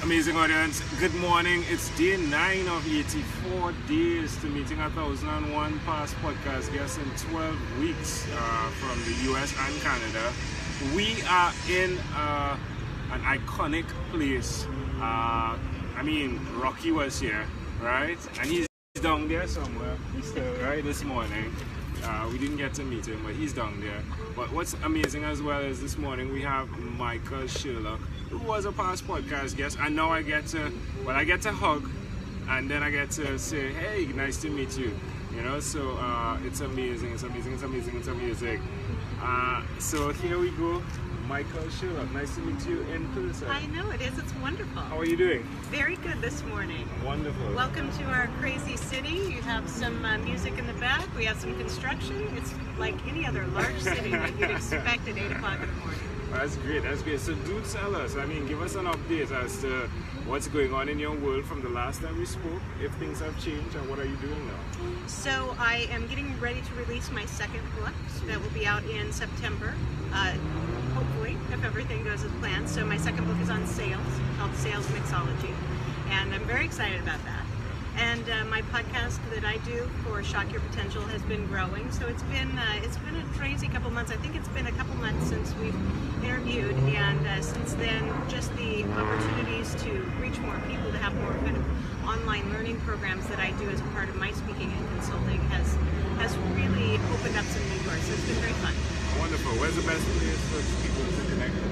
Amazing audience, good morning. It's day 9 of 84 days to meeting 1001 past podcast guests in 12 weeks from the US and Canada. We are in an iconic place. Rocky was here, right? And he's down there somewhere. He's still right this morning. We didn't get to meet him, but he's down there. But what's amazing as well is this morning we have Michael Sherlock, who was a past podcast guest, and now I get to hug, and then I get to say, hey, nice to meet you. You know, so it's amazing. So here we go. Michael Sherlock, nice to meet you in person. I know it is. It's wonderful. How are you doing? Very good this morning. Wonderful. Welcome to our crazy city. You have some music in the back. We have some construction. It's like any other large city that you'd expect at 8 o'clock in the morning. That's great. So do tell us, give us an update as to what's going on in your world from the last time we spoke, if things have changed, and what are you doing now? So I am getting ready to release my second book that will be out in September, hopefully, if everything goes as planned. So my second book is on sales, called Sales Mixology, and I'm very excited about that. And my podcast that I do for Shock Your Potential has been growing. So it's been a crazy couple months. I think it's been a couple months since we've interviewed, and since then, just the opportunities to reach more people, to have more kind of online learning programs that I do as a part of my speaking and consulting has really opened up some new doors. So it's been very fun. Wonderful. Where's the best place for people to connect with you?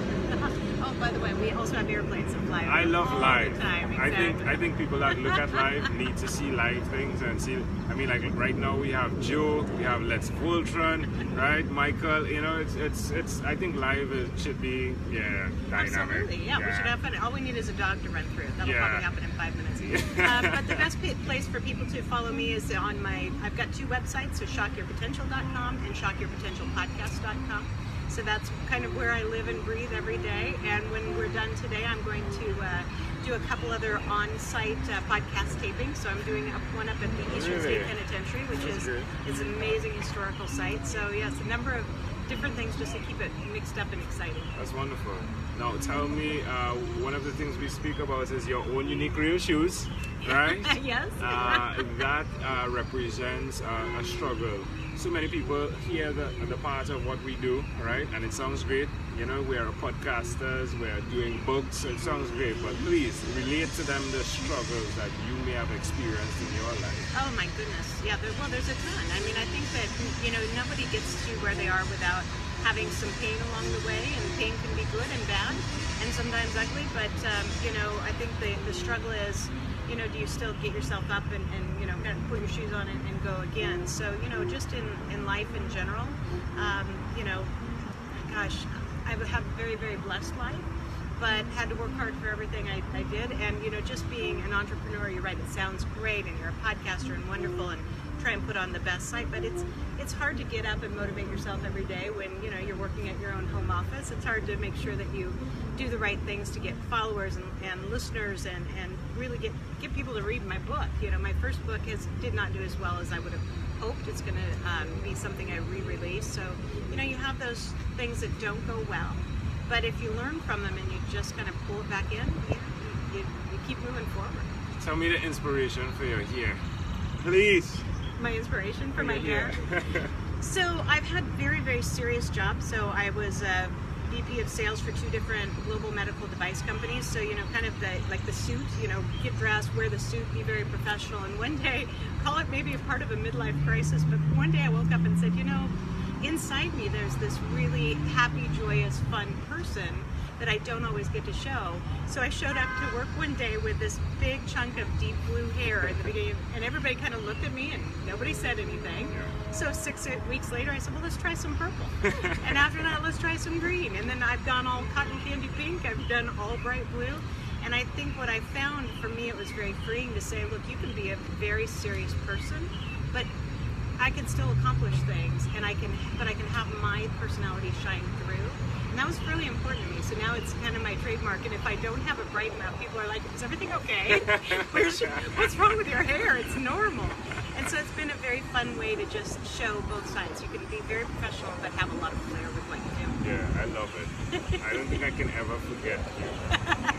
Oh, by the way, we also have airplanes that fly. I love all live. The time. Exactly. I think people that look at live need to see live things and see. Like right now we have Joe, we have Let's Voltron, right? Michael. It's. I think live should be dynamic. Absolutely, yeah. We should have fun. All we need is a dog to run through. That'll probably happen in 5 minutes. But the best place for people to follow me is on I've got two websites, so shockyourpotential.com and shockyourpotentialpodcast.com. So that's kind of where I live and breathe every day. And when we're done today, I'm going to do a couple other on-site podcast tapings. So I'm doing one up at the Eastern State Penitentiary, which is an amazing historical site. So yes, a number of different things just to keep it mixed up and exciting. That's wonderful. Now tell me, one of the things we speak about is your own unique real shoes, right? Yes. That represents a struggle. So many people hear the part of what we do, right? And it sounds great. We're podcasters, we're doing books, it sounds great. But please relate to them the struggles that you may have experienced in your life. Oh my goodness. Yeah, there's a ton. I think that, nobody gets to where they are without having some pain along the way, and pain can be good and bad and sometimes ugly. But, I think the struggle is, do you still get yourself up and kind of put your shoes on and go again? So, just in life in general, I would have a very, very blessed life, but had to work hard for everything I did. And, just being an entrepreneur, you're right, it sounds great, and you're a podcaster and wonderful, and try and put on the best site, but it's hard to get up and motivate yourself every day when, you're working at your own home office. It's hard to make sure that you do the right things to get followers and listeners and really get people to read my book. My first book did not do as well as I would have hoped. It's going to be something I re-release. So, you have those things that don't go well, but if you learn from them and you just kind of pull it back in, you keep moving forward. Tell me the inspiration for your hair, please. My inspiration for my hair. So I've had very, very serious jobs. So I was a VP of sales for 2 different global medical device companies. So, kind of the suit, get dressed, wear the suit, be very professional. And one day, call it maybe a part of a midlife crisis, but one day I woke up and said, inside me there's this really happy, joyous, fun person that I don't always get to show. So I showed up to work one day with this big chunk of deep blue hair at the beginning, and everybody kind of looked at me and nobody said anything. So 6 weeks later I said, well, let's try some purple. And after that, let's try some green. And then I've gone all cotton candy pink, I've done all bright blue. And I think what I found, for me, it was very freeing to say, look, you can be a very serious person, but I can still accomplish things, and I can have my personality shine through. And that was really important to me. So now it's kind of my trademark. And if I don't have it bright enough, people are like, is everything okay? What's wrong with your hair? It's normal. And so it's been a very fun way to just show both sides. You can be very professional, but have a lot of flair with what you do. Yeah, I love it. I don't think I can ever forget you.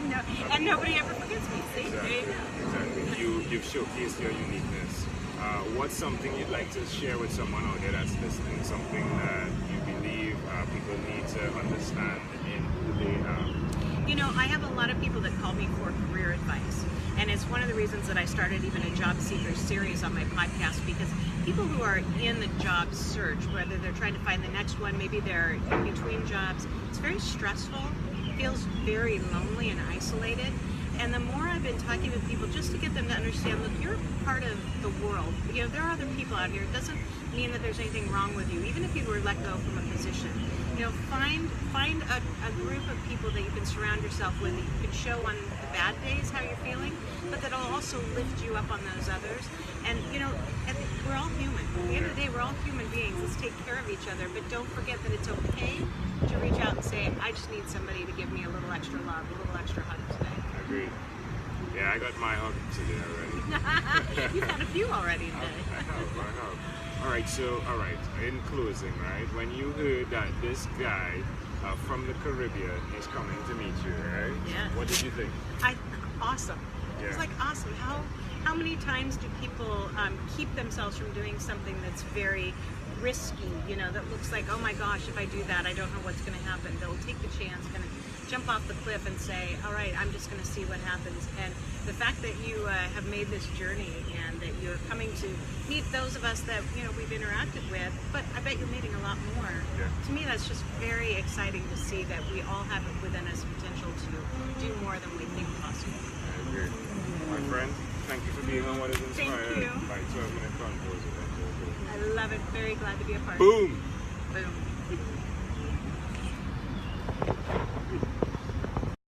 No, And nobody ever forgets me. See? Exactly. There you go. Exactly. You've showcased your uniqueness. What's something you'd like to share with someone out there that's listening? Something that you believe people need to understand in who they are? You know, I have a lot of people that call me for career advice. And it's one of the reasons that I started even a job seeker series on my podcast, because people who are in the job search, whether they're trying to find the next one, maybe they're in between jobs, it's very stressful, feels very lonely and isolated. And the more I've been talking with people, just to get them to understand, look, you're part of the world. You know, there are other people out here. It doesn't mean that there's anything wrong with you, even if you were let go from a position. You know, find a group of people that you can surround yourself with, that you can show on the bad days how you're feeling, but that'll also lift you up on those others. And, you know, we're all human. At the end of the day, we're all human beings. Let's take care of each other, but don't forget that it's okay to reach out and say, I just need somebody to give me a little extra love, a little extra hug today. Agreed. Yeah, I got my hug today already. You've had a few already today. I have. All right, in closing, right, when you heard that this guy from the Caribbean is coming to meet you, right? Yeah. What did you think? Awesome. Yeah. It's like awesome. How many times do people keep themselves from doing something that's very risky, you know, that looks like, oh my gosh, if I do that, I don't know what's going to happen. They'll take the chance, kind of jump off the cliff and say, all right, I'm just going to see what happens. And the fact that you have made this journey and that you're coming to meet those of us that, you know, we've interacted with, but I bet you're meeting a lot more. Yeah. To me, that's just very exciting to see that we all have it within us potential to do more than we think possible. I agree. My friend, thank you for being on What is Inspired Thank you. by 12minConvos. I love it. Very glad to be a part. Boom! Boom.